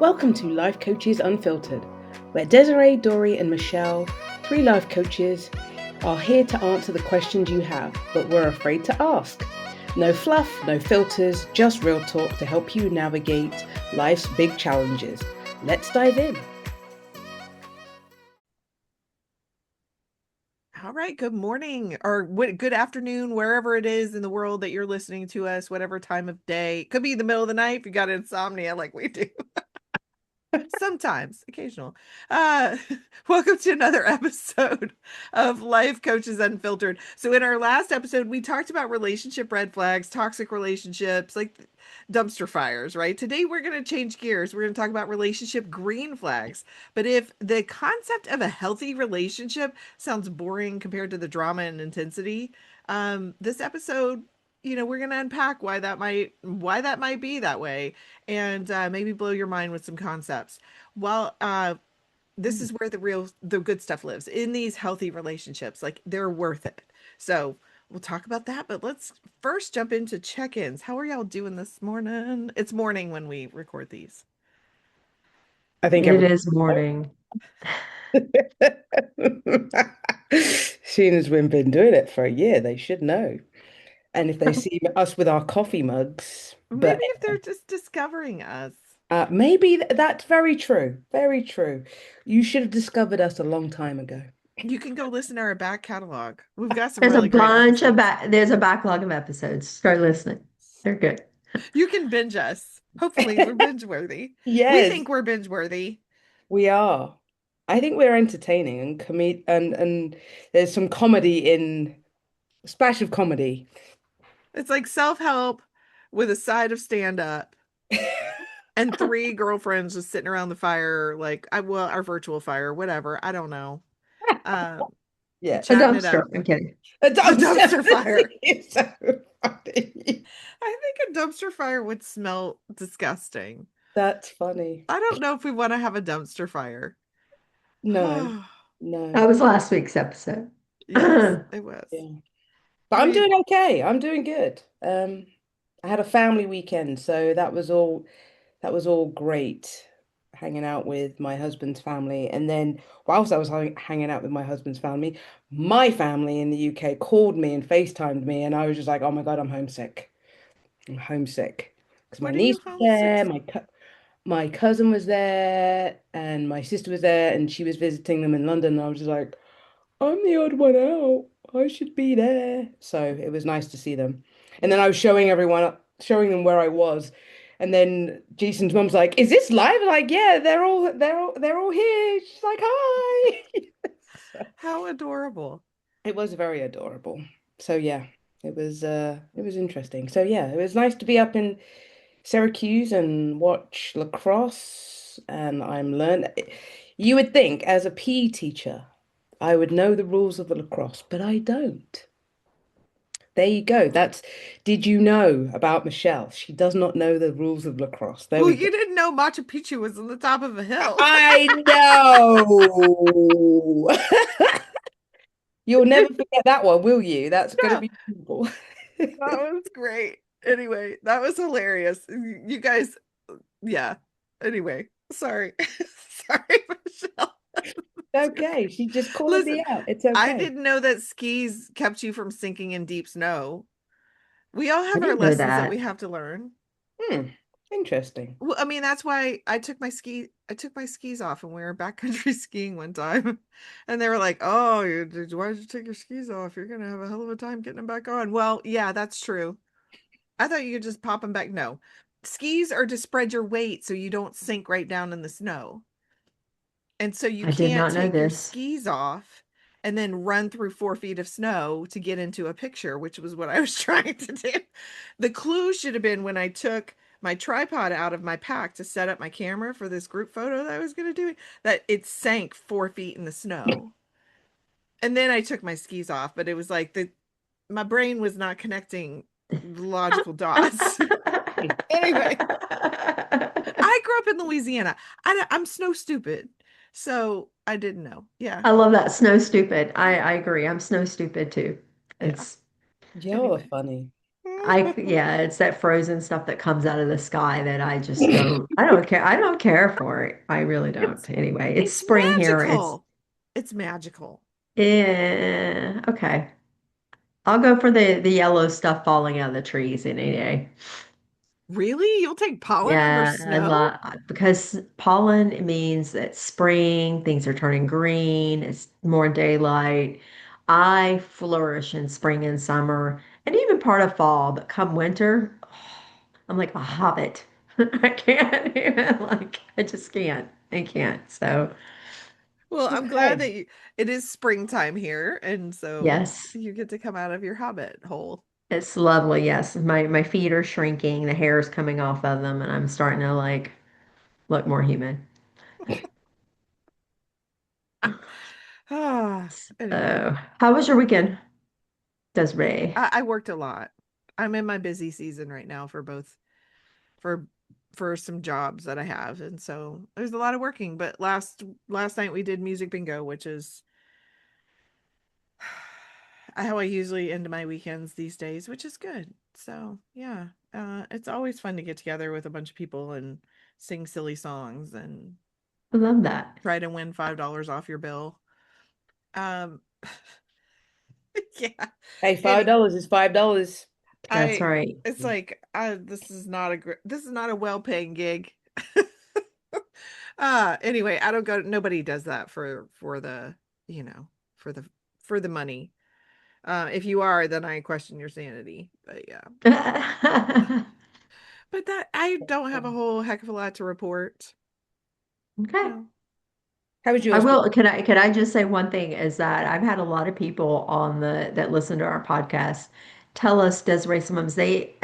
Welcome to Life Coaches Unfiltered, where Desiree, Doree, and Michelle, three life coaches, are here to answer the questions you have, but we're afraid to ask. No fluff, no filters, just real talk to help you navigate life's big challenges. Let's dive in. All right, good morning or good afternoon, wherever it is in the world that you're listening to us, whatever time of day. It could be the middle of the night if you got insomnia like we do. Sometimes, occasional. Uh, Welcome to another episode of Life Coaches Unfiltered. So in our last episode, we talked about relationship red flags, toxic relationships, like dumpster fires, right? Today we're going to change gears. We're going to talk about relationship green flags. But if the concept of a healthy relationship sounds boring compared to the drama and intensity, this episode, we're going to unpack why that might be that way, and maybe blow your mind with some concepts. Well, this is where the good stuff lives, in these healthy relationships. Like, they're worth it. So we'll talk about that, but let's first jump into check-ins. How are y'all doing this morning? It's morning when we record these. I think It is morning. Seeing as we've been doing it for a year, they should know. And if they see us with our coffee mugs, Maybe if they're just discovering us. Maybe that's very true. Very true. You should have discovered us a long time ago. You can go listen to our back catalog. We've got some There's a really great bunch of episodes. there's a backlog of episodes. Start listening. They're good. You can binge us. Hopefully, we're binge worthy. We Yes, think we're binge worthy. we are. I think we're entertaining and and there's some comedy in splash of comedy. It's like self-help with a side of stand-up and three girlfriends just sitting around the fire, like our virtual fire, whatever. I don't know. Um, Yeah. A Chatting it dumpster. up. I'm kidding. A A dumpster dumpster. fire. It's so funny. I think a dumpster fire would smell disgusting. That's funny. I don't know if we want to have a dumpster fire. No, no. That was last week's episode. Yes, it was. Yeah. But I I'm mean, doing okay. I'm doing good. I had a family weekend, so that was all great. Hanging out with my husband's family, and then whilst I was hanging out with my husband's family, my family in the UK called me and FaceTimed me, and I was just like, "Oh my God, I'm homesick. I'm homesick." Because my what are you niece was homesick? there, my cousin was there, and my sister was there, and she was visiting them in London. And I was just like, I'm the odd one out. I should be there. So it was nice to see them. And then I was showing them where I was. And then Jason's mum's like, "Is this live?" I'm like, "Yeah, they're all here." She's like, "Hi." So How adorable. it was very adorable. So yeah, it was interesting. So yeah, it was nice to be up in Syracuse and watch lacrosse. And I'm learning. You would think as a PE teacher, I would know the rules of the lacrosse, but I don't. There you go. Did you know about Michelle? She does not know the rules of lacrosse. There Well, we go. you didn't know Machu Picchu was on the top of a hill. I know. You'll never forget that one, will you? That's going to Yeah, be beautiful. that was great. Anyway, that was hilarious. You guys, yeah. Anyway, sorry. Sorry, Michelle. Okay, she just called me Listen, out. It's I okay. didn't know that skis kept you from sinking in deep snow. We all I have our didn't know lessons that we that. have to learn. Hmm, interesting. Well, I mean, that's why I took my skis off and we were backcountry skiing one time. And they were like, "Oh, why did you take your skis off? You're gonna have a hell of a time getting them back on." Well, yeah, that's true. I thought you could just pop them back. No. Skis are to spread your weight so you don't sink right down in the snow. And so you I did can't not know take your this. skis off and then run through 4 feet of snow to get into a picture, which was what I was trying to do. The clue should have been when I took my tripod out of my pack to set up my camera for this group photo that I was going to do, that it sank 4 feet in the snow. And then I took my skis off, but it was like my brain was not connecting logical dots. Anyway, I grew up in Louisiana. I'm snow stupid. So I didn't know. Yeah. I love that snow stupid. I agree. I'm snow stupid too. Yeah. It's You're Anyway. funny. yeah, it's that frozen stuff that comes out of the sky that I don't care. I don't care for it. I really don't. It's Anyway, it's it's spring here. magical. It's magical. Okay. I'll go for the yellow stuff falling out of the trees any day. Really? You'll take pollen over Yeah, I snow? love because pollen means that spring, things are turning green, it's more daylight. I flourish in spring and summer and even part of fall, but come winter, I'm like a hobbit. I can't even I just can't. I can't. So, Well, I'm glad Okay. that it is springtime here, and so yes, you get to come out of your hobbit hole. it's lovely. Yes, my feet are shrinking, the hair is coming off of them, and I'm starting to look more human. Ah, anyway, How was your weekend, Desiree? I worked a lot. I'm in my busy season right now for both for for some jobs that I have, and so there's a lot of working. But last night we did music bingo, which is how I usually end my weekends these days, which is good. So yeah, it's always fun to get together with a bunch of people and sing silly songs and I love that. try to win $5 off your bill. Um, yeah. Hey, Any, $5 is $5. That's I right. it's like this is not this is not a well-paying gig. Anyway, I don't go nobody does that for the, you know, for the for the money. If you are, then I question your sanity. But yeah. But that I don't have a whole heck of a lot to report. Okay. No. How was I yours? will. Can I just say one thing is that I've had a lot of people on the that listen to our podcast tell us, Desiree, sometimes they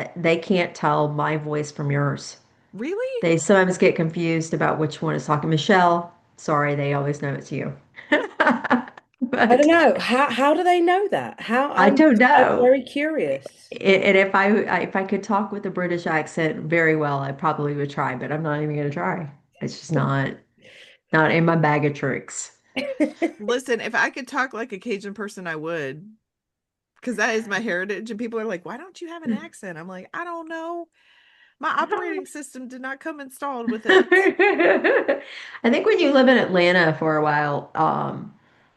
can't tell my voice from yours. Really? They sometimes get confused about which one is talking. Michelle, sorry, they always know it's you. I don't But know. How do they know that? How I don't I'm know. very curious. And if I could talk with a British accent very well, I probably would try, but I'm not even going to try. It's just not in my bag of tricks. Listen, if I could talk like a Cajun person, I would, because that is my heritage. And people are like, why don't you have an accent? I'm like, I don't know. My operating system did not come installed with it. I think when you live in Atlanta for a while,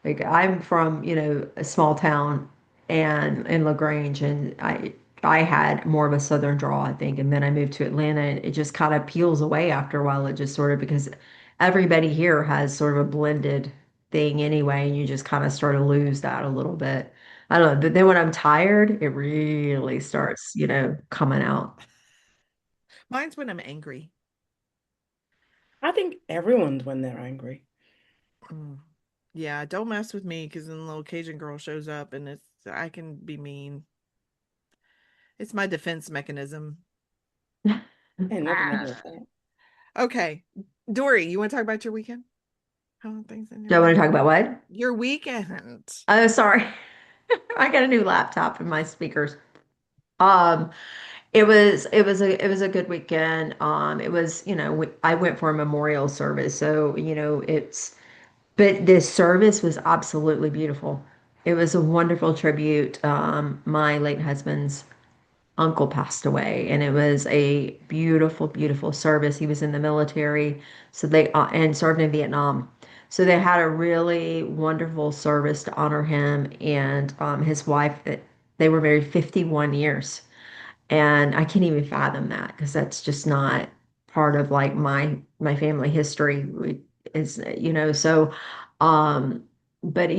like I'm from, a small town and in LaGrange, and I had more of a southern drawl, I think, and then I moved to Atlanta, and it just kind of peels away after a while. It just sort of because everybody here has sort of a blended thing anyway, and you just kind of start to lose that a little bit. I don't know, but then when I'm tired, it really starts, coming out. Mine's when I'm angry. I think everyone's when they're angry. Mm. Yeah, don't mess with me because then the little Cajun girl shows up and it's I can be mean. It's my defense mechanism. I never know Ah. that. Okay. Dory, you want to talk about your weekend? How are things in Do your I want to talk weekend? about what? Your weekend. Oh, sorry. I got a new laptop and my speakers. Um, it was a good weekend. It was, I went for a memorial service, so but this service was absolutely beautiful. It was a wonderful tribute. My late husband's uncle passed away, and it was a beautiful, beautiful service. He was in the military, so they and served in Vietnam. So they had a really wonderful service to honor him and his wife. They were married 51 years. And I can't even fathom that because that's just not part of like my family history. Is so um but I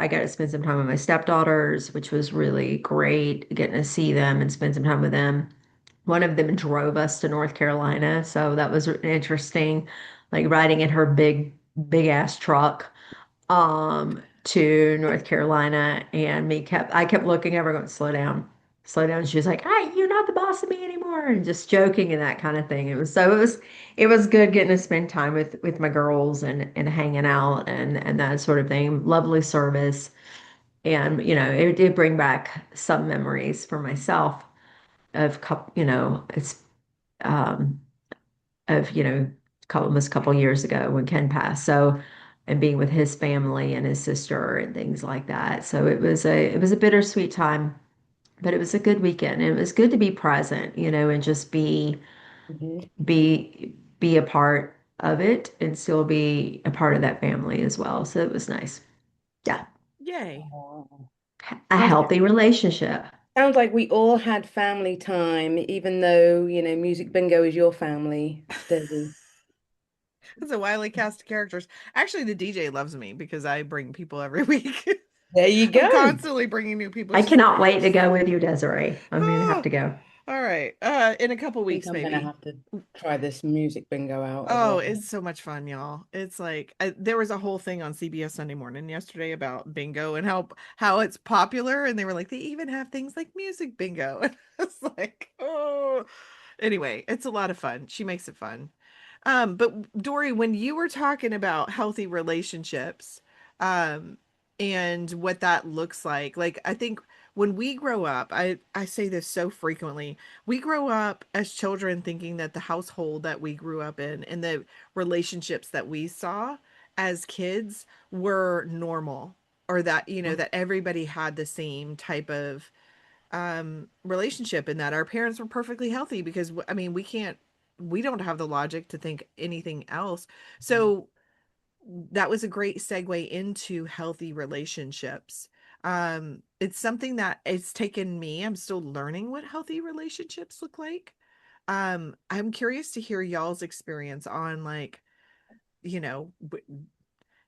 got to spend some time with my stepdaughters, which was really great, getting to see them and spend some time with them. One of them drove us to North Carolina, so that was interesting, like riding in her big ass truck to North Carolina, and I kept looking at her going, slow down, slow down. She was like, hey, you're not the boss of me anymore, and just joking and that kind of thing. It was good getting to spend time with my girls and hanging out and that sort of thing. Lovely service. And it did bring back some memories for myself of it's um of almost a couple years ago when Ken passed. So, and being with his family and his sister and things like that. So it was a bittersweet time But it was a good weekend. And it was good to be present, and just Mhm. be a part of it and still be a part of that family as well. So it was nice. Yeah. Yay. Oh. A Sounds healthy relationship. sounds like we all had family time, even though, Music Bingo is your family, Desi. It's a wily cast of characters. Actually, the DJ loves me because I bring people every week. There you I'm go. constantly bringing new people. I She's like, cannot wait to go with you, Desiree. I'm gonna have oh, to go. all right. In a couple I think weeks, I'm gonna maybe. have to try this music bingo out as Oh, well. it's so much fun, y'all. It's like there was a whole thing on CBS Sunday Morning yesterday about bingo and how it's popular, and they were like, they even have things like music bingo. And it's like, oh, anyway, it's a lot of fun. She makes it fun. But Doree, when you were talking about healthy relationships, um, and what that looks like I think when we grow up, I say this so frequently, we grow up as children thinking that the household that we grew up in and the relationships that we saw as kids were normal, or that, that everybody had the same type of relationship, and that our parents were perfectly healthy because I mean we don't have the logic to think anything else. So that was a great segue into healthy relationships. It's something that it's taken me. I'm still learning what healthy relationships look like. I'm curious to hear y'all's experience on, like, you know,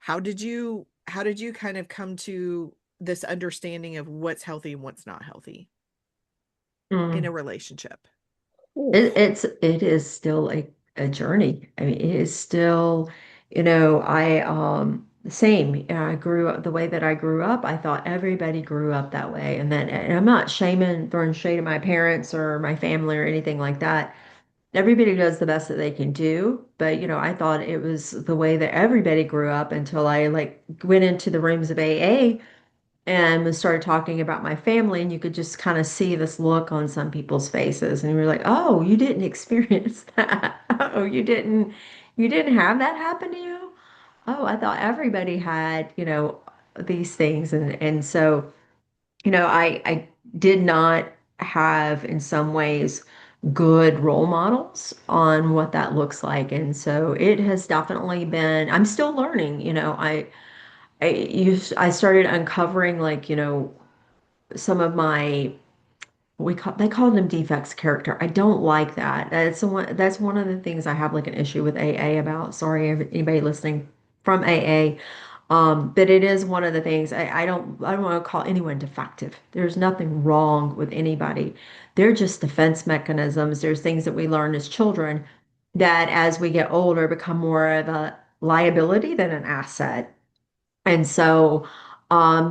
how did you kind of come to this understanding of what's healthy and what's not healthy in a Mm. relationship? Oof. It is still a journey. I mean, it is still, I same. I grew up the way that I grew up. I thought everybody grew up that way, and I'm not throwing shade at my parents or my family or anything like that. Everybody does the best that they can do, but I thought it was the way that everybody grew up until I like went into the rooms of AA and we started talking about my family, and you could just kind of see this look on some people's faces, and you're like, oh, you didn't experience that. Oh, you didn't have that happen to you. Oh, I thought everybody had these things. And so I did not have, in some ways, good role models on what that looks like. And so it has definitely been, I'm still learning. I started uncovering, like, some of my, they called them defects character. I don't like that. That's one of the things I have like an issue with AA about. Sorry, anybody listening from AA. But it is one of the things I don't want to call anyone defective. There's nothing wrong with anybody. They're just defense mechanisms. There's things that we learn as children that as we get older become more of a liability than an asset. And so,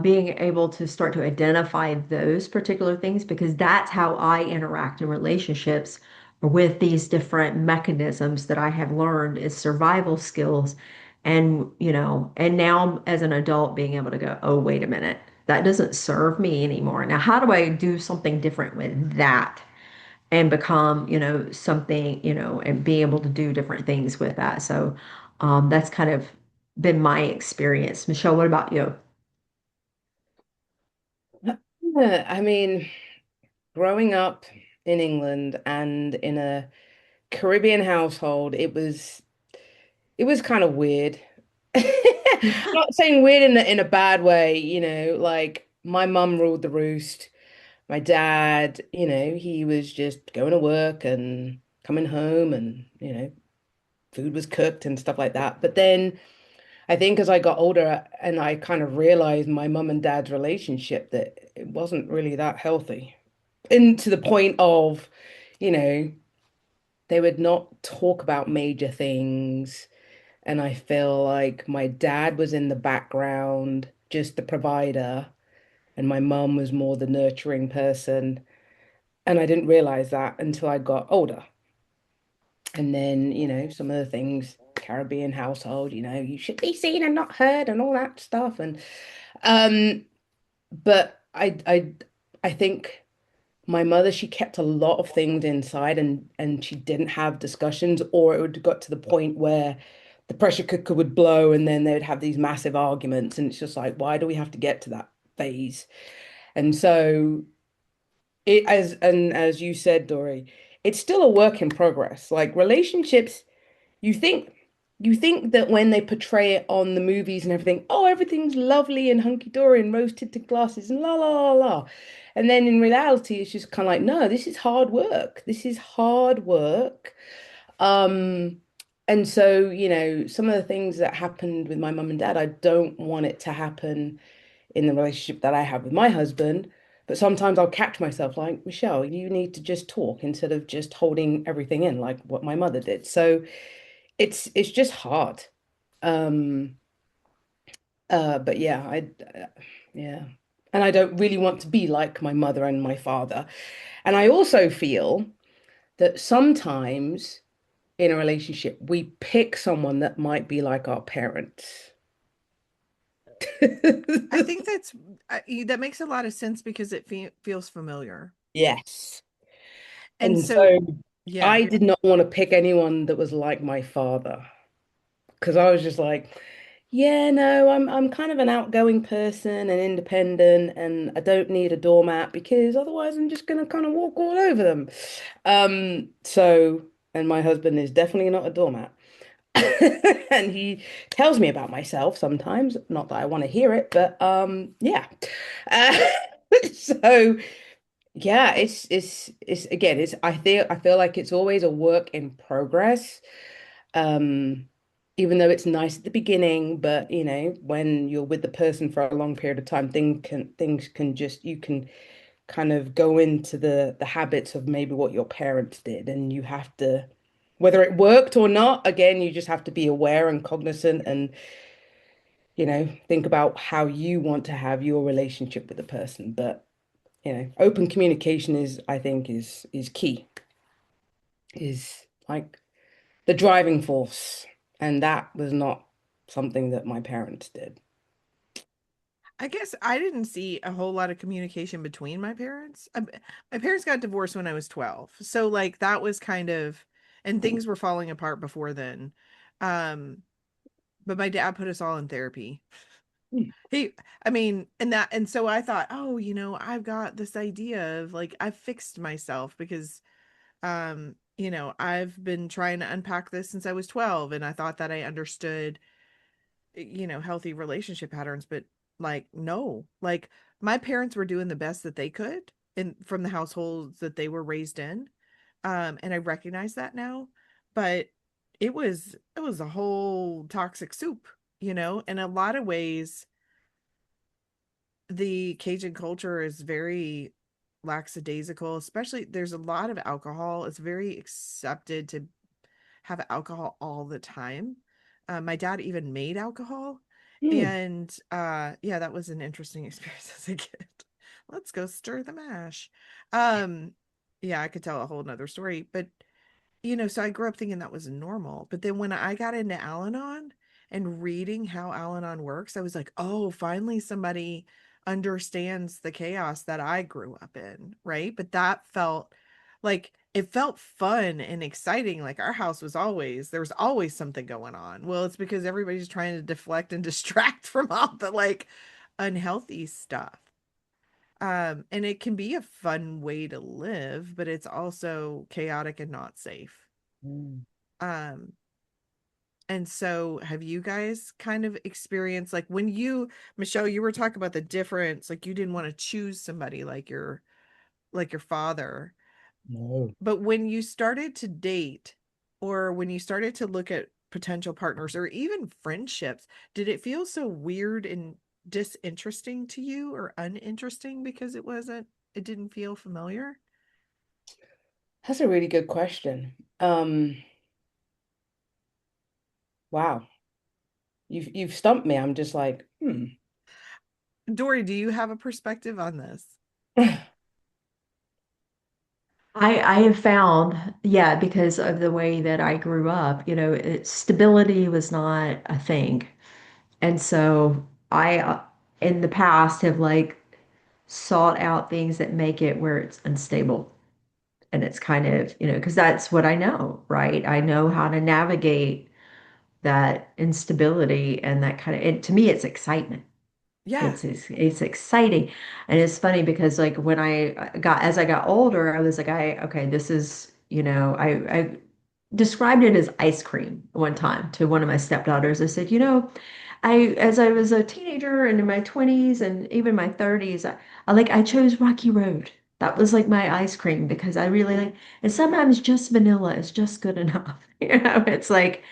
being able to start to identify those particular things, because that's how I interact in relationships with these different mechanisms that I have learned is survival skills. And now as an adult, being able to go, oh, wait a minute, that doesn't serve me anymore. Now, how do I do something different with that? And become, something, and be able to do different things with that. So that's kind of been my experience. Michelle, what about you? Yeah, I mean, growing up in England and in a Caribbean household, it was kind of weird. I'm not saying weird in a bad way, like my mum ruled the roost. My dad, he was just going to work and coming home and, food was cooked and stuff like that. But then I think as I got older and I kind of realized my mum and dad's relationship that it wasn't really that healthy. And to the point of, you know, they would not talk about major things. And I feel like my dad was in the background, just the provider, and my mum was more the nurturing person. And I didn't realize that until I got older. And then, some of the things, Caribbean household, you should be seen and not heard and all that stuff. And um, but I think my mother, she kept a lot of things inside and she didn't have discussions, or it would got to the point where the pressure cooker would blow and then they would have these massive arguments. And it's just like, why do we have to get to that phase? And so As you said, Dory, it's still a work in progress. Like relationships, you think you think that when they portray it on the movies and everything, oh, everything's lovely and hunky-dory and rose-tinted glasses and la la la la. And then in reality, it's just kind of like, no, this is hard work. This is hard work. Um, and so, some of the things that happened with my mum and dad, I don't want it to happen in the relationship that I have with my husband. But sometimes I'll catch myself like, Michelle, you need to just talk instead of just holding everything in like what my mother did. So it's just hard. Um, but yeah, yeah. And I don't really want to be like my mother and my father. And I also feel that sometimes in a relationship, we pick someone that might be like our parents. I think that makes a lot of sense because it feels familiar. Yes. And And so, so yeah, I did not want to pick anyone that was like my father because I was just like, yeah, no, I'm kind of an outgoing person and independent, and I don't need a doormat because otherwise I'm just gonna kind of walk all over them. So, and my husband is definitely not a doormat. And he tells me about myself sometimes, not that I want to hear it, but yeah. Uh, so yeah, it's again, I feel like it's always a work in progress. Um, Even though it's nice at the beginning, but when you're with the person for a long period of time, things can just you can kind of go into the habits of maybe what your parents did, and you have to, whether it worked or not, again, you just have to be aware and cognizant and think about how you want to have your relationship with the person. But open communication is, I think, is key, is like the driving force. And that was not something that my parents did. I guess I didn't see a whole lot of communication between my parents. My parents got divorced when I was 12. So like that was kind of, and things were falling apart before then. Um, but my dad put us all in therapy. Hmm. He, I mean, and so I thought, oh, I've got this idea of like I've fixed myself because I've been trying to unpack this since I was 12 and I thought that I understood healthy relationship patterns, but like no, like my parents were doing the best that they could in from the households that they were raised in. And I recognize that now, but it was a whole toxic soup, in a lot of ways. The Cajun culture is very lackadaisical, especially there's a lot of alcohol. It's very accepted to have alcohol all the time. My dad even made alcohol. Hmm. And yeah, that was an interesting experience as a kid. Let's go stir the mash. Um, yeah, I could tell a whole nother story, but so I grew up thinking that was normal. But then when I got into Al-Anon and reading how Al-Anon works, I was like, oh, finally somebody understands the chaos that I grew up in, right? But that felt like it felt fun and exciting. Like our house was always, there was always something going on. Well, it's because everybody's trying to deflect and distract from all the like unhealthy stuff. And it can be a fun way to live, but it's also chaotic and not safe. Hmm. Um, and so have you guys kind of experienced like Michelle, you were talking about the difference, like you didn't want to choose somebody like your father. No. But when you started to date or when you started to look at potential partners or even friendships, did it feel so weird and disinteresting to you or uninteresting because it didn't feel familiar? That's a really good question. Wow. You've stumped me. I'm just like, hmm. Dory, do you have a perspective on this? I have found, yeah, because of the way that I grew up, stability was not a thing. And so I, in the past, have like sought out things that make it where it's unstable. And it's kind of, because that's what I know, right? I know how to navigate that instability and that kind of, and to me, it's excitement. Yeah. It's exciting. And it's funny because like when as I got older, I was like, okay, this is, I described it as ice cream one time to one of my stepdaughters. I said, as I was a teenager and in my 20s and even my 30s, I chose Rocky Road. That was like my ice cream because I really like, and sometimes just vanilla is just good enough. It's like,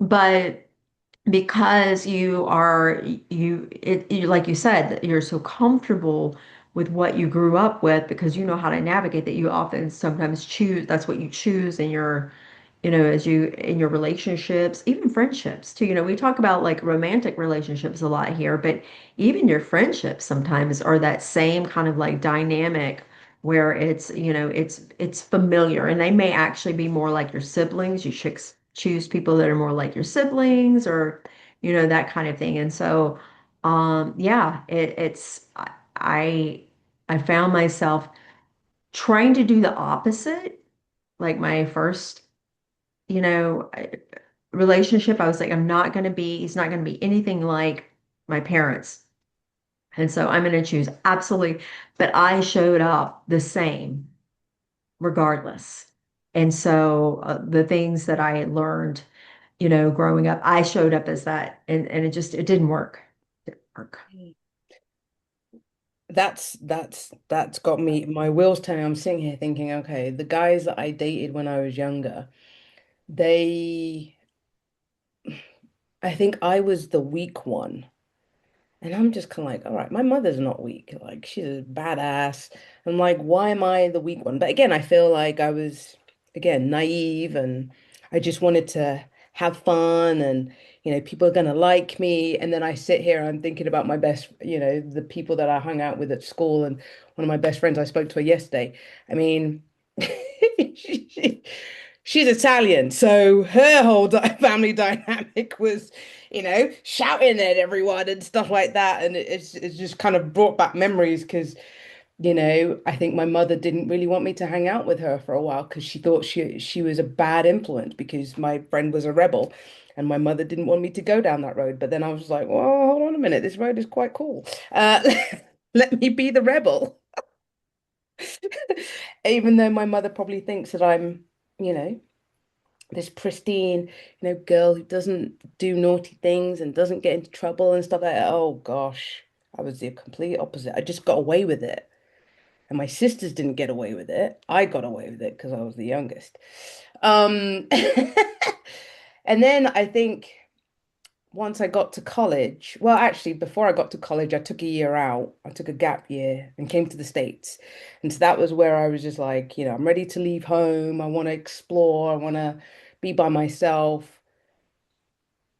but because like you said, you're so comfortable with what you grew up with because you know how to navigate that you often sometimes choose that's what you choose in your as you in your relationships, even friendships too. We talk about like romantic relationships a lot here, but even your friendships sometimes are that same kind of like dynamic where it's familiar and they may actually be more like your siblings. You should choose people that are more like your siblings or that kind of thing. And so yeah, I I found myself trying to do the opposite. Like my first you know, I- relationship, I was like, he's not going to be anything like my parents. And so I'm going to choose absolutely, but I showed up the same regardless. And so the things that I had learned, growing up, I showed up as that and it didn't work. It didn't work. That's got me my wheels turning. I'm sitting here thinking, okay, the guys that I dated when I was younger, they I think I was the weak one. And I'm just kind of like, all right, my mother's not weak. Like, she's a badass. I'm like, why am I the weak one? But again, I feel like I was, again, naive and I just wanted to have fun and, people are going to like me. And then I sit here, I'm thinking about my best, the people that I hung out with at school. And one of my best friends, I spoke to her yesterday. I mean, she- she's Italian. So her whole family dynamic was shouting at everyone and stuff like that. And it's just kind of brought back memories because, I think my mother didn't really want me to hang out with her for a while because she thought she was a bad influence because my friend was a rebel. And my mother didn't want me to go down that road. But then I was like, well, hold on a minute. This road is quite cool. Let me be the rebel. Even though my mother probably thinks that I'm, you know, this pristine, girl who doesn't do naughty things and doesn't get into trouble and stuff like that. Oh gosh, I was the complete opposite. I just got away with it. And my sisters didn't get away with it. I got away with it because I was the youngest. Um, and then I think once I got to college, well, actually, before I got to college, I took a year out. I took a gap year and came to the States. And so that was where I was just like, I'm ready to leave home. I want to explore. I want to be by myself.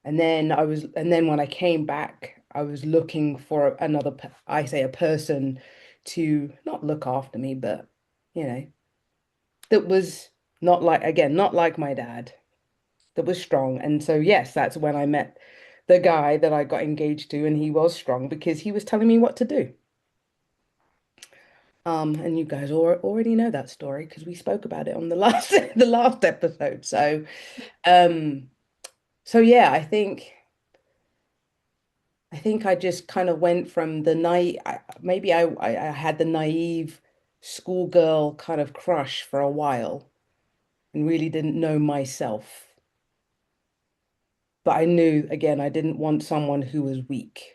And then when I came back, I was looking for another, I say a person to not look after me, but, you know, that was not like, again, not like my dad, that was strong. And so, yes, that's when I met the guy that I got engaged to, and he was strong because he was telling me what to do. And you guys already know that story because we spoke about it on the last the last episode. Um, so yeah, I think I just kind of went from the night. Maybe I had the naive schoolgirl kind of crush for a while and really didn't know myself. But I knew again I didn't want someone who was weak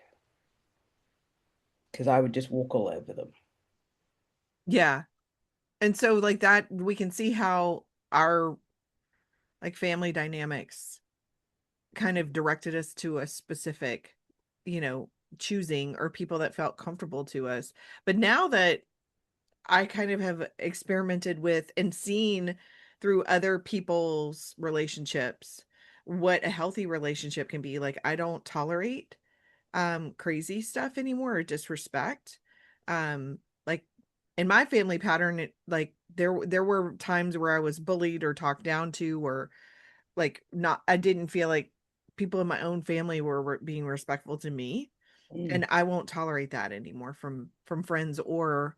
because I would just walk all over them. Yeah. And so like that we can see how our like family dynamics kind of directed us to a specific, you know, choosing or people that felt comfortable to us. But now that I kind of have experimented with and seen through other people's relationships what a healthy relationship can be, like I don't tolerate crazy stuff anymore or disrespect. Like in my family pattern, like there were times where I was bullied or talked down to or like not I didn't feel like people in my own family were being respectful to me, Mm, and I won't tolerate that anymore from friends or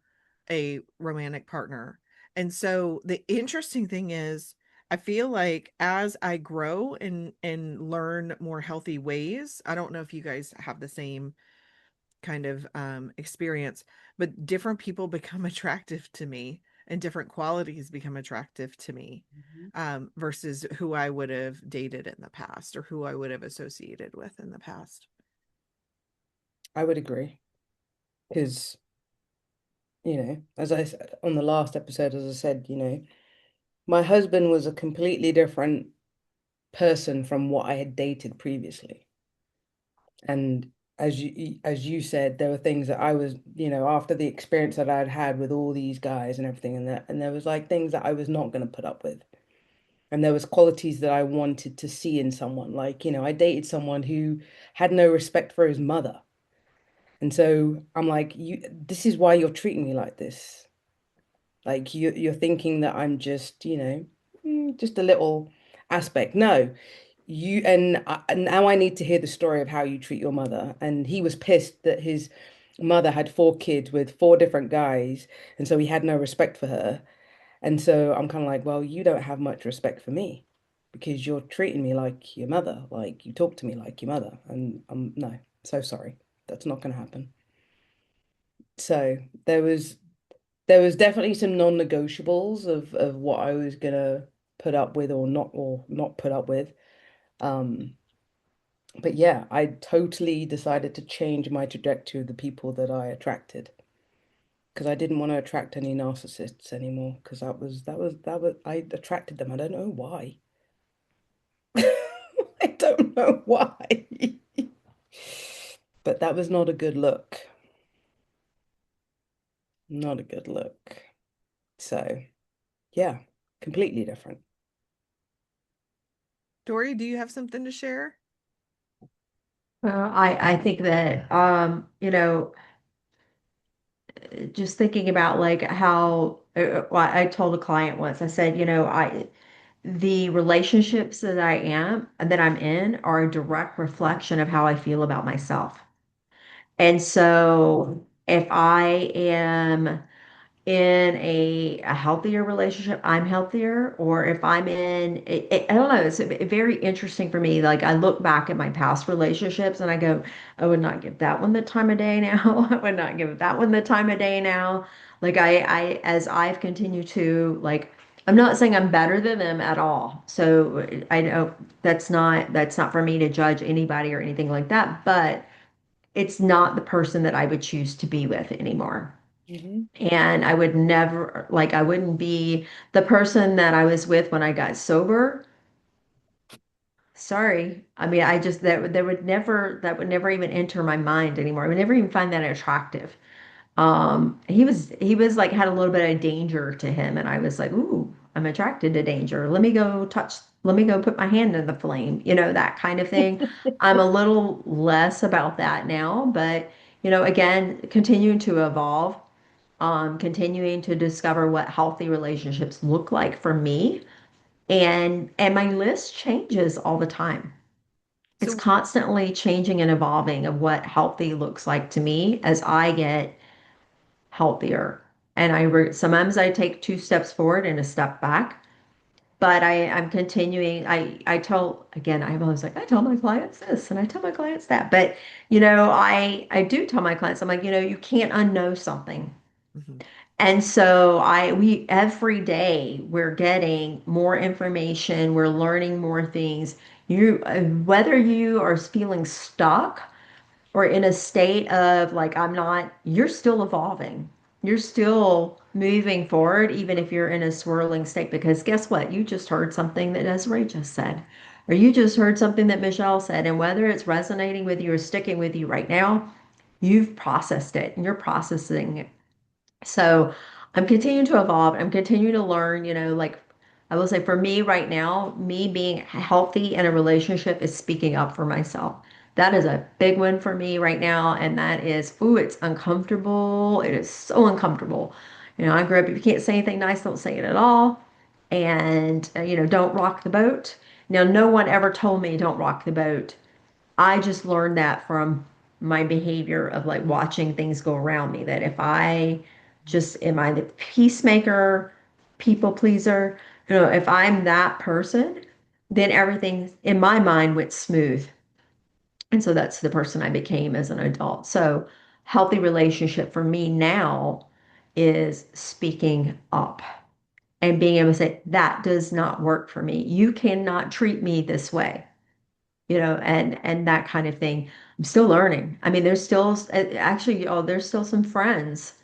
a romantic partner. And so the interesting thing is I feel like as I grow and learn more healthy ways, I don't know if you guys have the same kind of experience, but different people become attractive to me and different qualities become attractive to me, Mhm. versus who I would have dated in the past or who I would have associated with in the past. I would agree because, as I said on the last episode, as I said, my husband was a completely different person from what I had dated previously. And as you said, there were things that I was, after the experience that I'd had with all these guys and everything, and there was like things that I was not going to put up with. And there was qualities that I wanted to see in someone. Like, I dated someone who had no respect for his mother. And so I'm like, this is why you're treating me like this. Like you're thinking that I'm just, just a little aspect. No, and now I need to hear the story of how you treat your mother. And he was pissed that his mother had four kids with four different guys, and so he had no respect for her. And so I'm kind of like, well, you don't have much respect for me because you're treating me like your mother, like you talk to me like your mother. And I'm no, so sorry. That's not going to happen. So there was definitely some non-negotiables of what I was gonna put up with or not put up with. Um, but yeah, I totally decided to change my trajectory of the people that I attracted because I didn't want to attract any narcissists anymore because that was I attracted them. I don't know why. I don't know why. But that was not a good look. Not a good look. So yeah, completely different. Doree, do you have something to share? Well, I think that just thinking about like how well, I told a client once, I said, I the relationships that I'm in are a direct reflection of how I feel about myself. And so if I am in a healthier relationship, I'm healthier. Or if I'm in, I don't know, it's very interesting for me. Like I look back at my past relationships and I go, I would not give that one the time of day now. I would not give that one the time of day now. Like as I've continued to like, I'm not saying I'm better than them at all. So I know that's not for me to judge anybody or anything like that, but it's not the person that I would choose to be with anymore. Hmm. And I would never, like, I wouldn't be the person that I was with when I got sober. Sorry. I mean, I just, that would never even enter my mind anymore. I would never even find that attractive. He was like, had a little bit of danger to him. And I was like, ooh, I'm attracted to danger. Let me go put my hand in the flame, that kind of thing. I'm a little less about that now, but, again, continuing to evolve, continuing to discover what healthy relationships look like for me. And my list changes all the time. It's So, constantly changing and evolving of what healthy looks like to me as I get healthier. And sometimes I take two steps forward and a step back, but I'm continuing. I tell again, I'm always like, I tell my clients this and I tell my clients that. But I do tell my clients, I'm like, you can't unknow something. mhm. And so we every day we're getting more information, we're learning more things. Whether you are feeling stuck or in a state of like I'm not, you're still evolving. You're still moving forward, even if you're in a swirling state. Because guess what? You just heard something that Desiree just said, or you just heard something that Michelle said. And whether it's resonating with you or sticking with you right now, you've processed it and you're processing it. So I'm continuing to evolve. I'm continuing to learn, like I will say for me right now, me being healthy in a relationship is speaking up for myself. That is a big one for me right now. And that is, ooh, it's uncomfortable. It is so uncomfortable. I grew up, if you can't say anything nice, don't say it at all. And, don't rock the boat. Now, no one ever told me don't rock the boat. I just learned that from my behavior of like watching things go around me. That if I just am I the peacemaker, people pleaser, if I'm that person, then everything in my mind went smooth. And so that's the person I became as an adult. So healthy relationship for me now is speaking up and being able to say, that does not work for me. You cannot treat me this way, and that kind of thing. I'm still learning. I mean, there's still actually, oh, there's still some friends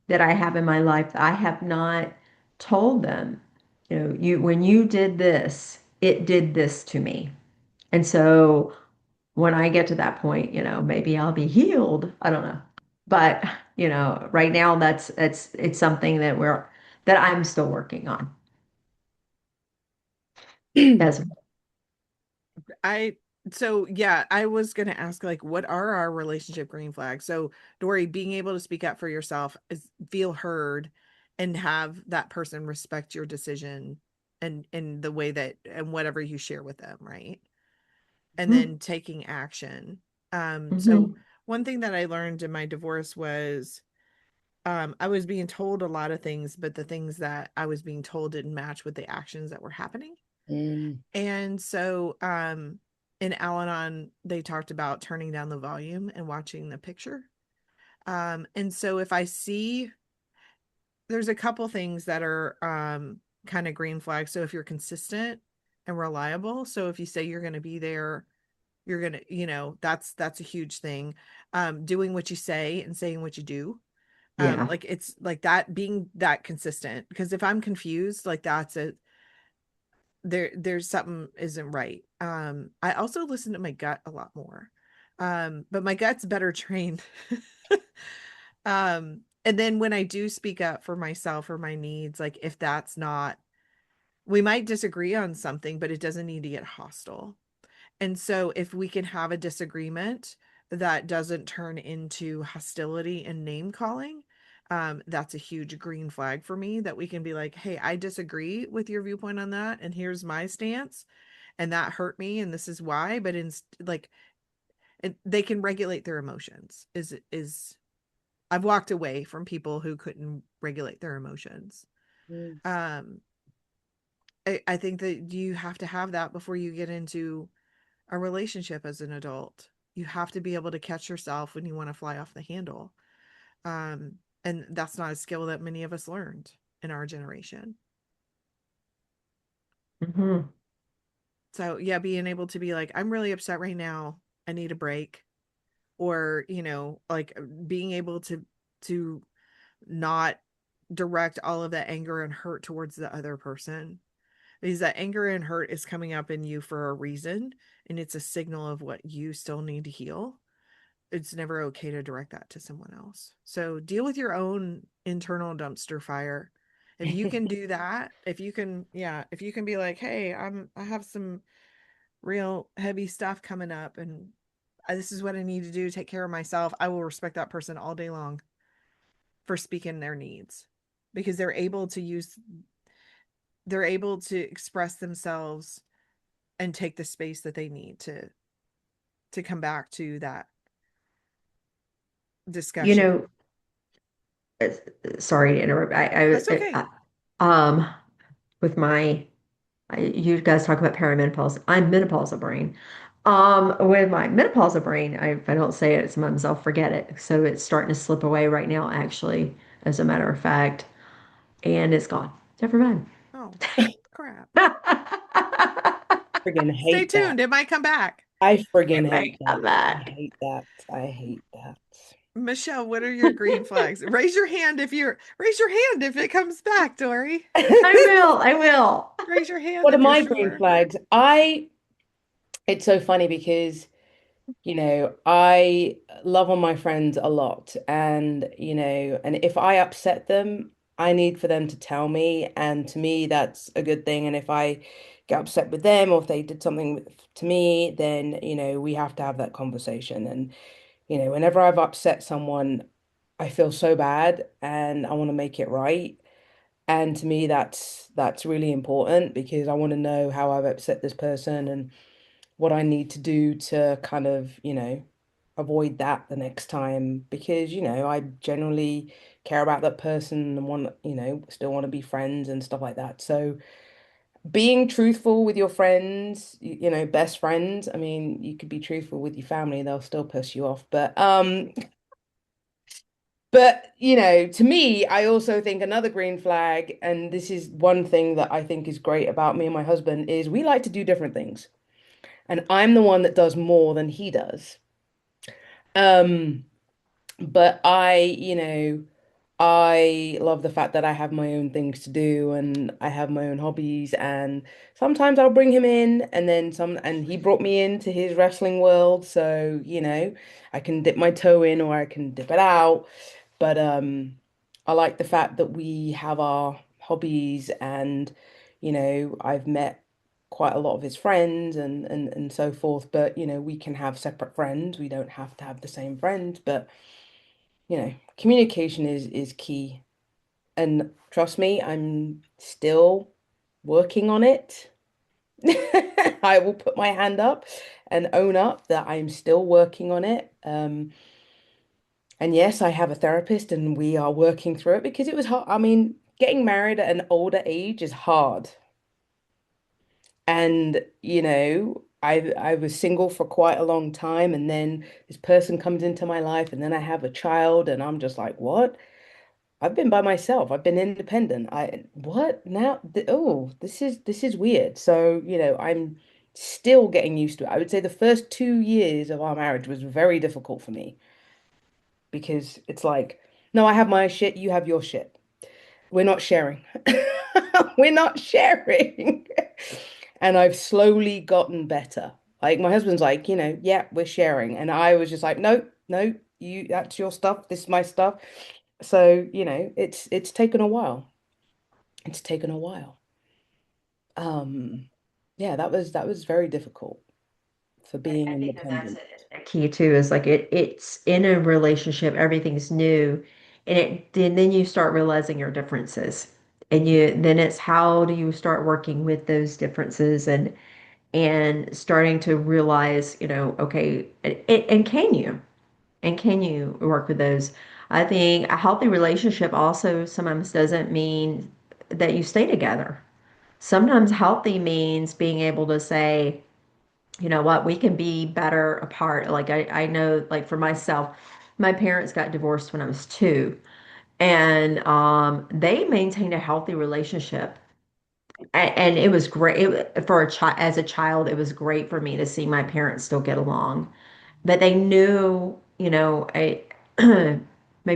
that I have in my life that I have not told them, you when you did this, it did this to me. And so when I get to that point, maybe I'll be healed. I don't know. But, right now it's something that I'm still working on. As I so yeah, I was gonna ask like what are our relationship green flags? So Doree, being able to speak up for yourself is feel heard and have that person respect your decision and in the way that and whatever you share with them, right? And Mhm, then taking action. So mhm. one thing that I learned in my divorce was I was being told a lot of things, but the things that I was being told didn't match with the actions that were happening. Mm, And so in Al-Anon, they talked about turning down the volume and watching the picture. And so if I see there's a couple things that are kind of green flags. So if you're consistent and reliable, so if you say you're going to be there, you're going to, that's a huge thing. Doing what you say and saying what you do. Yeah. Like it's like that being that consistent because if I'm confused, like that's a there's something isn't right. I also listen to my gut a lot more. But my gut's better trained. And then when I do speak up for myself or my needs, like if that's not, we might disagree on something, but it doesn't need to get hostile. And so if we can have a disagreement that doesn't turn into hostility and name calling, that's a huge green flag for me that we can be like, hey, I disagree with your viewpoint on that, and here's my stance, and that hurt me, and this is why. But in like, they can regulate their emotions. Is I've walked away from people who couldn't regulate their emotions. mm, Um, I think that you have to have that before you get into a relationship as an adult. You have to be able to catch yourself when you want to fly off the handle. Um, and that's not a skill that many of us learned in our generation. Hmm. So yeah, being able to be like, I'm really upset right now. I need a break. Or, like being able to not direct all of that anger and hurt towards the other person. Because that anger and hurt is coming up in you for a reason, and it's a signal of what you still need to heal. It's never okay to direct that to someone else. So deal with your own internal dumpster fire. If you can do that, if you can, yeah, if you can be like, hey, I have some real heavy stuff coming up and this is what I need to do to take care of myself, I will respect that person all day long for speaking their needs because they're able to express themselves and take the space that they need to come back to that You discussion. know, uh, sorry to interrupt. That's okay. Um, with you guys talk about perimenopause. I'm menopausal brain. With my menopausal brain, if I don't say it, sometimes I'll forget it. So it's starting to slip away right now, actually, as a matter of fact, and it's gone. Never mind. Oh, crap. friggin' Stay hate that. tuned. It might come back. I friggin' It hate may that. come I back. hate that. I hate that. Michelle, what are your green flags? Raise your hand if it comes back, Dory. I will. I will. Raise your hand What are if you're my green sure. flags? It's so funny because I love on my friends a lot, and if I upset them, I need for them to tell me, and to me, that's a good thing. And if I get upset with them or if they did something to me, then, we have to have that conversation. And, whenever I've upset someone, I feel so bad and I want to make it right. And to me, that's really important because I want to know how I've upset this person and what I need to do to kind of, avoid that the next time because, I generally care about that person and want, still want to be friends and stuff like that. So being truthful with your friends, best friends, I mean, you could be truthful with your family, they'll still piss you off. But But, to me, I also think another green flag, and this is one thing that I think is great about me and my husband, is we like to do different things. And I'm the one that does more than he does. Um, but I love the fact that I have my own things to do and I have my own hobbies, and sometimes I'll bring him in and then some, and he brought me into his wrestling world, so I can dip my toe in or I can dip it out. But I like the fact that we have our hobbies, and I've met quite a lot of his friends and so forth, but we can have separate friends. We don't have to have the same friends, but communication is key. And trust me, I'm still working on it. I will put my hand up and own up that I'm still working on it. And yes, I have a therapist and we are working through it because it was hard. I mean, getting married at an older age is hard. And, I was single for quite a long time, and then this person comes into my life, and then I have a child, and I'm just like, what? I've been by myself. I've been independent. What now? Oh, this is weird. So, I'm still getting used to it. I would say the first 2 years of our marriage was very difficult for me because it's like, no, I have my shit, you have your shit. We're not sharing. We're not sharing. And I've slowly gotten better. Like my husband's like, yeah, we're sharing. And I was just like, no, no, that's your stuff. This is my stuff. So, it's taken a while. It's taken a while. Um, yeah, that was very difficult for being I think that that's independent. a key too, is like it's in a relationship, everything's new, and then you start realizing your differences. And then it's how do you start working with those differences and starting to realize, okay, and can you work with those? I think a healthy relationship also sometimes doesn't mean that you stay together. Sometimes healthy means being able to say, you know what, we can be better apart. Like I know, like for myself, my parents got divorced when I was two, and they maintained a healthy relationship. And it was great for a child. As a child, it was great for me to see my parents still get along. But they knew, maybe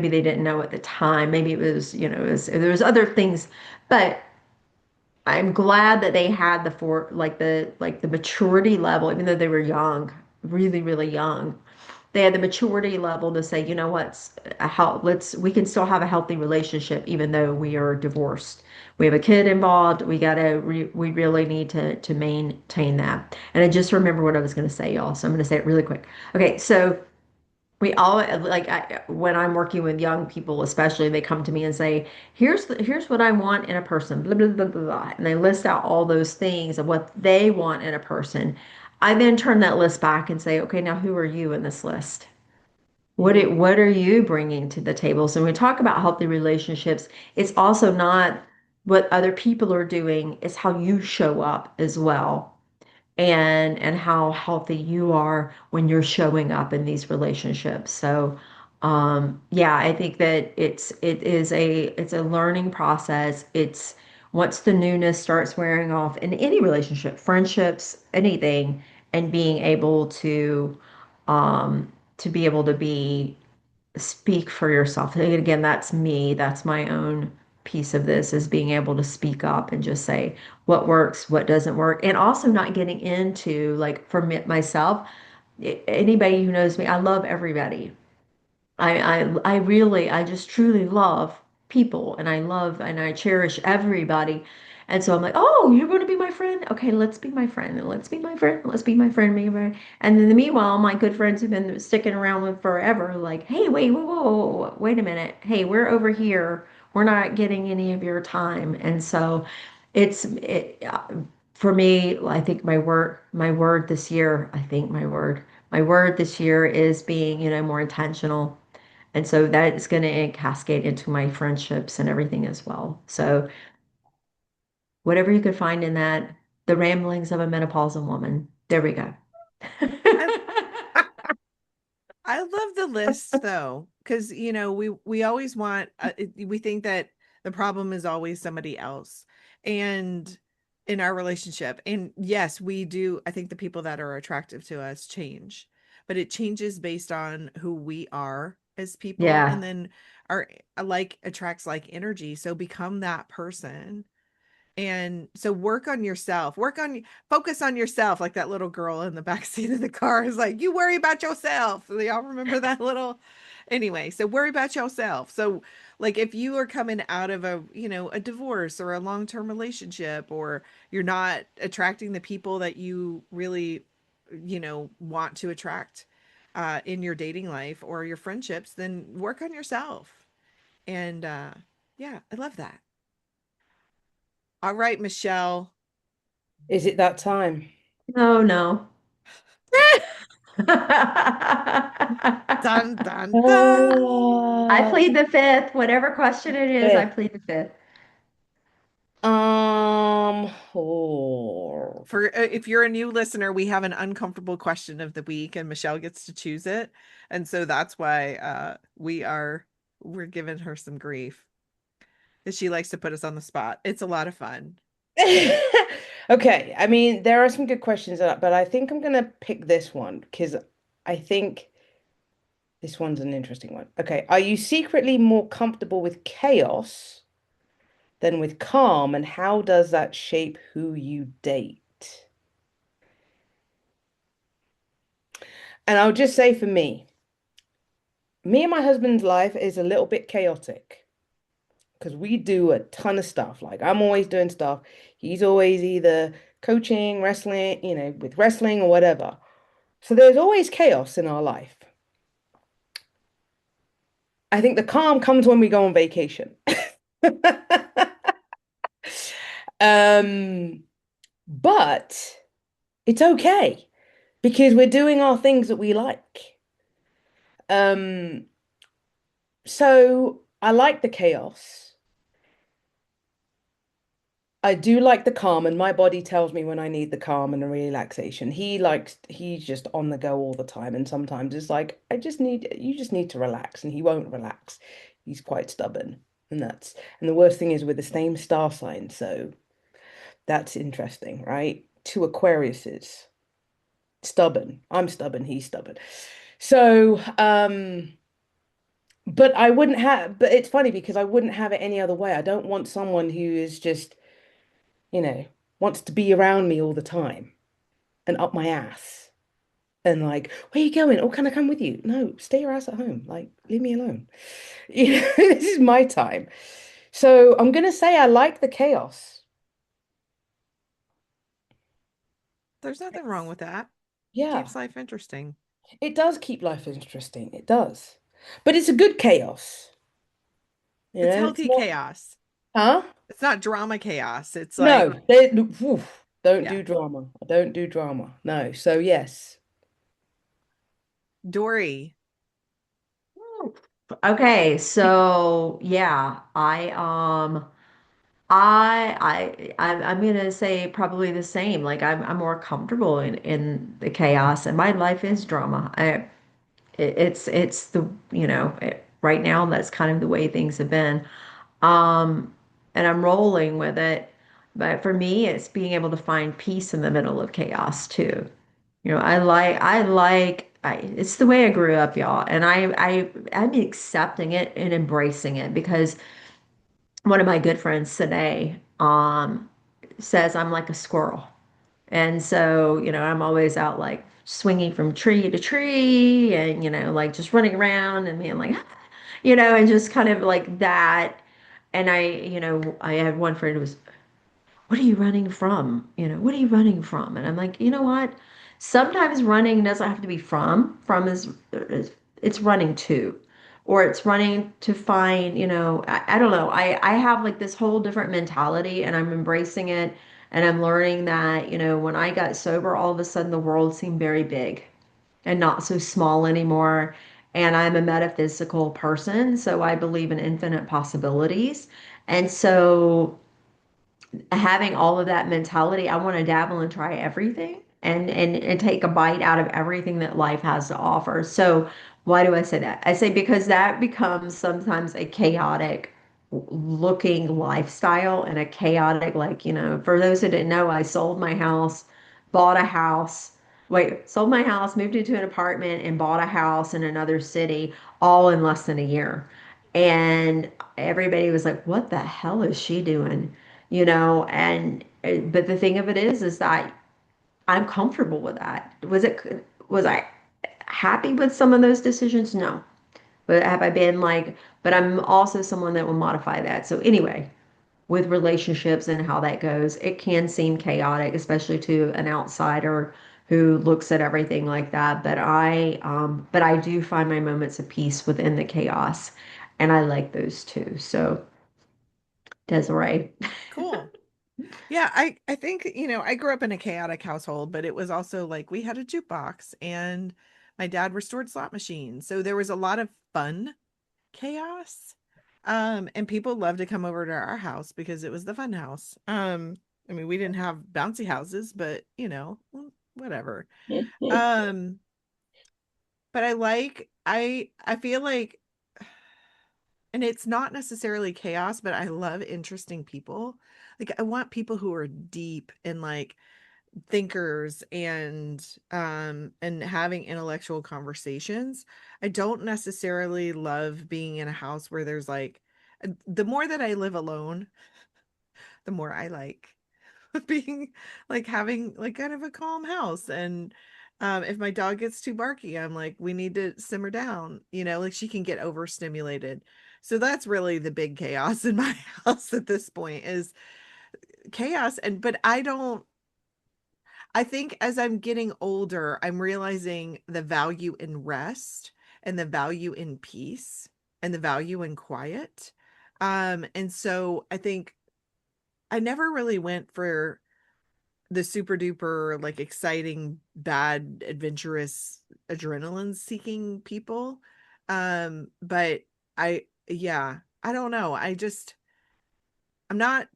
they didn't know at the time. Maybe it was, there was other things, but I'm glad that they had the maturity level, even though they were young, really, really young. They had the maturity level to say, you know what, we can still have a healthy relationship even though we are divorced. We have a kid involved. We really need to maintain that. And I just remember what I was going to say, y'all. So I'm going to say it really quick. Okay, so we all when I'm working with young people, especially, they come to me and say, here's what I want in a person, blah, blah, blah, blah, blah. And they list out all those things of what they want in a person. I then turn that list back and say, okay, now who are you in this list? Mm, What are you bringing to the table? So when we talk about healthy relationships, it's also not what other people are doing, it's how you show up as well, and how healthy you are when you're showing up in these relationships. So yeah, I think that it's a learning process. It's once the newness starts wearing off in any relationship, friendships, anything, and being able to be able to be speak for yourself. And again, that's me. That's my own piece of this, is being able to speak up and just say what works, what doesn't work, and also not getting into, like, for me, myself, anybody who knows me, I love everybody. I really, I just truly love people, and I love and I cherish everybody. And so I'm like, oh, you're going to be my friend? Okay, let's be my friend. And let's be my friend. Let's be my friend. Be my friend. And then meanwhile, my good friends have been sticking around with forever. Like, hey, wait, whoa, whoa, whoa, whoa, wait a minute. Hey, we're over here. We're not getting any of your time. And so for me, I think my word this year, I think my word this year is being, more intentional, and so that is going to cascade into my friendships and everything as well. So whatever you could find in that, the ramblings of a menopausal woman. There we go. And I love the list though, because we always want we think that the problem is always somebody else, and in our relationship. And yes, we do. I think the people that are attractive to us change, but it changes based on who we are as people, and Yeah. then our like attracts like energy. So become that person. And so work on yourself, focus on yourself, like that little girl in the back seat of the car is like, you worry about yourself. Y'all remember that little, anyway, so worry about yourself. So like if you are coming out of a divorce or a long-term relationship, or you're not attracting the people that you really, want to attract in your dating life or your friendships, then work on yourself. And yeah, I love that. All right, Michelle. Is it that time? No, no. Dun dun dun. I Uh, plead the fifth. Whatever question it is, I yeah. plead the fifth. Oh. For if you're a new listener, we have an uncomfortable question of the week, and Michelle gets to choose it, and so that's why we're giving her some grief because she likes to put us on the spot. It's a lot of fun. Okay, I mean, there are some good questions, but I think I'm gonna pick this one because I think this one's an interesting one. Okay, are you secretly more comfortable with chaos than with calm, and how does that shape who you date? And I'll just say for me and my husband's life is a little bit chaotic because we do a ton of stuff. Like I'm always doing stuff. He's always either coaching, wrestling, with wrestling or whatever. So there's always chaos in our life. I think the calm comes when we go on vacation. Um, but it's okay because we're doing our things that we like. Um, so I like the chaos. I do like the calm, and my body tells me when I need the calm and the relaxation. He's just on the go all the time, and sometimes it's like, you just need to relax, and he won't relax. He's quite stubborn, and the worst thing is we're the same star sign, so that's interesting, right? Two Aquariuses, stubborn. I'm stubborn, he's stubborn. So, but it's funny because I wouldn't have it any other way. I don't want someone who is just you know, wants to be around me all the time and up my ass and like, where are you going? Oh, can I come with you? No, stay your ass at home. Like, leave me alone. This is my time. So I'm gonna say I like the chaos. There's nothing wrong with that. Yeah, Keeps life interesting. it does keep life interesting. It does. But it's a good chaos. It's It's healthy not, chaos. huh? It's not drama chaos. It's like, No, don't yeah. do drama. I don't do drama. No. So yes. Dory, Okay, so yeah, I'm gonna say probably the same. Like I'm more comfortable in the chaos, and my life is drama. It's the right now that's kind of the way things have been. Um, and I'm rolling with it. But for me, it's being able to find peace in the middle of chaos too. It's the way I grew up, y'all. And I'm accepting it and embracing it because one of my good friends today, says I'm like a squirrel. And so, I'm always out like swinging from tree to tree and, like just running around and being like, and just kind of like that. And I had one friend who was, what are you running from? What are you running from? And I'm like, you know what? Sometimes running doesn't have to be from is it's running to, or it's running to find, I don't know. I have like this whole different mentality and I'm embracing it. And I'm learning that, when I got sober, all of a sudden the world seemed very big and not so small anymore. And I'm a metaphysical person, so I believe in infinite possibilities. And so having all of that mentality, I want to dabble and try everything. and take a bite out of everything that life has to offer. So why do I say that? I say because that becomes sometimes a chaotic looking lifestyle and a chaotic, like, for those who didn't know, I sold my house, bought a house. Wait, sold my house, moved into an apartment, and bought a house in another city all in less than a year. And everybody was like, what the hell is she doing? And but the thing of it is that I'm comfortable with that. Was I happy with some of those decisions? No. But have I been like, but I'm also someone that will modify that. So anyway, with relationships and how that goes, it can seem chaotic, especially to an outsider who looks at everything like that. But I do find my moments of peace within the chaos, and I like those too. So, Desiree. Cool. Yeah, I think, I grew up in a chaotic household, but it was also like we had a jukebox and my dad restored slot machines. So there was a lot of fun chaos. And people loved to come over to our house because it was the fun house. I mean, we didn't have bouncy houses, but whatever. Um, but I feel like, and it's not necessarily chaos, but I love interesting people. Like I want people who are deep and like thinkers and having intellectual conversations. I don't necessarily love being in a house where there's like the more that I live alone, the more I like being like having like kind of a calm house. And if my dog gets too barky, I'm like, we need to simmer down, like she can get overstimulated. So that's really the big chaos in my house at this point is chaos. But I think as I'm getting older, I'm realizing the value in rest and the value in peace and the value in quiet. And so I think I never really went for the super duper like exciting, bad, adventurous, adrenaline seeking people. But yeah, I don't know. I'm not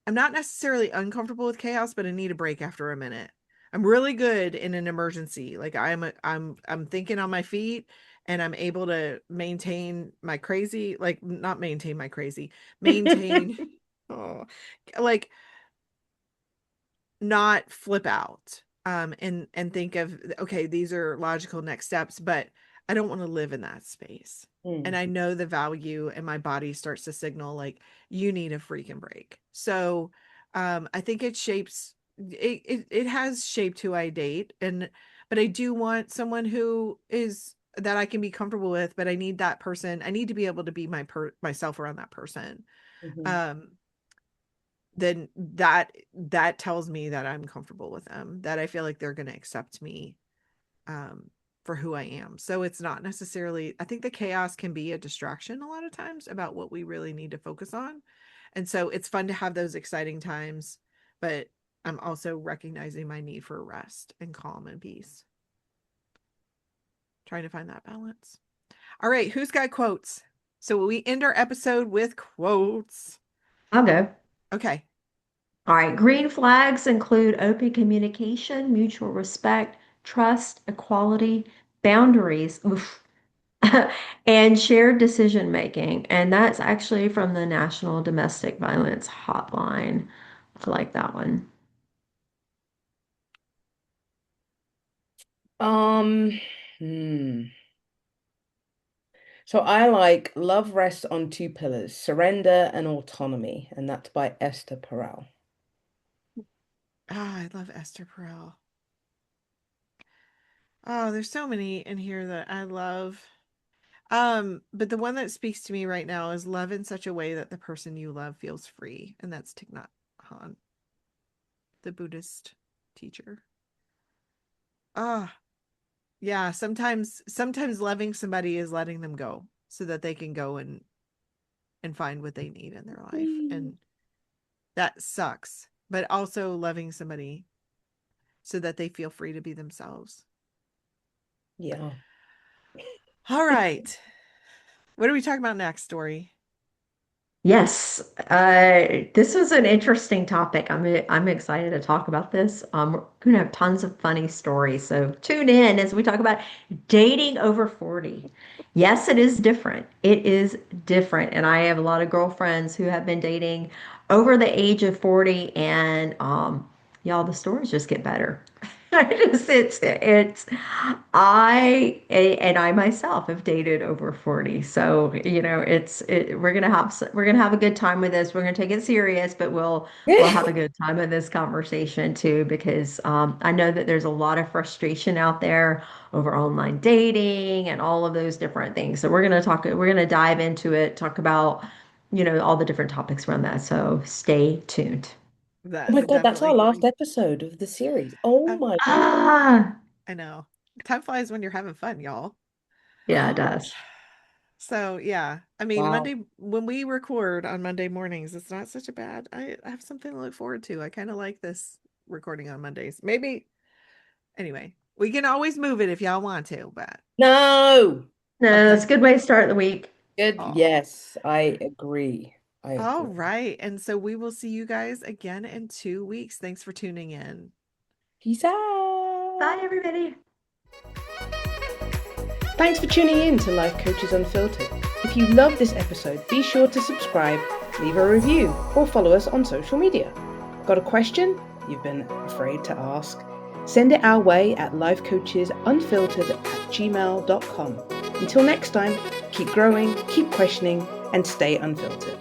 I'm not necessarily uncomfortable with chaos, but I need a break after a minute. I'm really good in an emergency. Like I'm thinking on my feet and I'm able to maintain my crazy, like not maintain my crazy, maintain oh, like not flip out and think of okay, these are logical next steps, but I don't want to live in that space. And Mm, I know the value and my body starts to signal like you need a freaking break. So I think it has shaped who I date. And but I do want someone who is that I can be comfortable with, but I need that person. I need to be able to be myself around that person. mhm. Um then that tells me that I'm comfortable with them, that I feel like they're going to accept me um for who I am. So it's not necessarily, I think the chaos can be a distraction a lot of times about what we really need to focus on. And so it's fun to have those exciting times, but I'm also recognizing my need for rest and calm and peace. Trying to find that balance. All right, who's got quotes? So we end our episode with quotes. I'll go. Okay. All right. Green flags include open communication, mutual respect, trust, equality, boundaries, oof, and shared decision making. And that's actually from the National Domestic Violence Hotline. I like that one. Um, hmm. So I like Love Rests on Two Pillars, Surrender and Autonomy, and that's by Esther Perel. Ah, I love Esther Perel. Oh, there's so many in here that I love. But the one that speaks to me right now is love in such a way that the person you love feels free, and that's Thich Nhat Hanh, the Buddhist teacher. Ah, yeah, sometimes loving somebody is letting them go so that they can go and find what they need in their life. Mm. And that sucks. But also loving somebody so that they feel free to be themselves. Yeah. All right. What are we talking about next, Doree? Yes, this was an interesting topic. I'm excited to talk about this. We're gonna have tons of funny stories, so tune in as we talk about dating over 40. Yes, it is different. It is different, and I have a lot of girlfriends who have been dating over the age of 40, and y'all, the stories just get better. It's and I myself have dated over 40. So, we're gonna have a good time with this. We're gonna take it serious, but we'll have a good time with this conversation too, because I know that there's a lot of frustration out there over online dating and all of those different things. So we're gonna dive into it, talk about, all the different topics around that. So stay tuned. Oh my That God, that's our definitely. last episode of the series. Oh Uh, my God. Ah, I know. Time flies when you're having fun, y'all. yeah, it does. So yeah, I mean, Wow. Monday when we record on Monday mornings, it's not such a bad. I have something to look forward to. I kind of like this recording on Mondays. Maybe anyway, we can always move it if y'all want to, but No. No, Okay. it's a good way to start the week. Good. oh, Yes, I agree. I all agree. right. And so we will see you guys again in 2 weeks. Thanks for tuning in. Peace out. Bye, everybody. Thanks for tuning in to Life Coaches Unfiltered. If you love this episode, be sure to subscribe, leave a review, or follow us on social media. Got a question you've been afraid to ask? Send it our way at lifecoachesunfiltered@gmail.com. Until next time, keep growing, keep questioning, and stay unfiltered.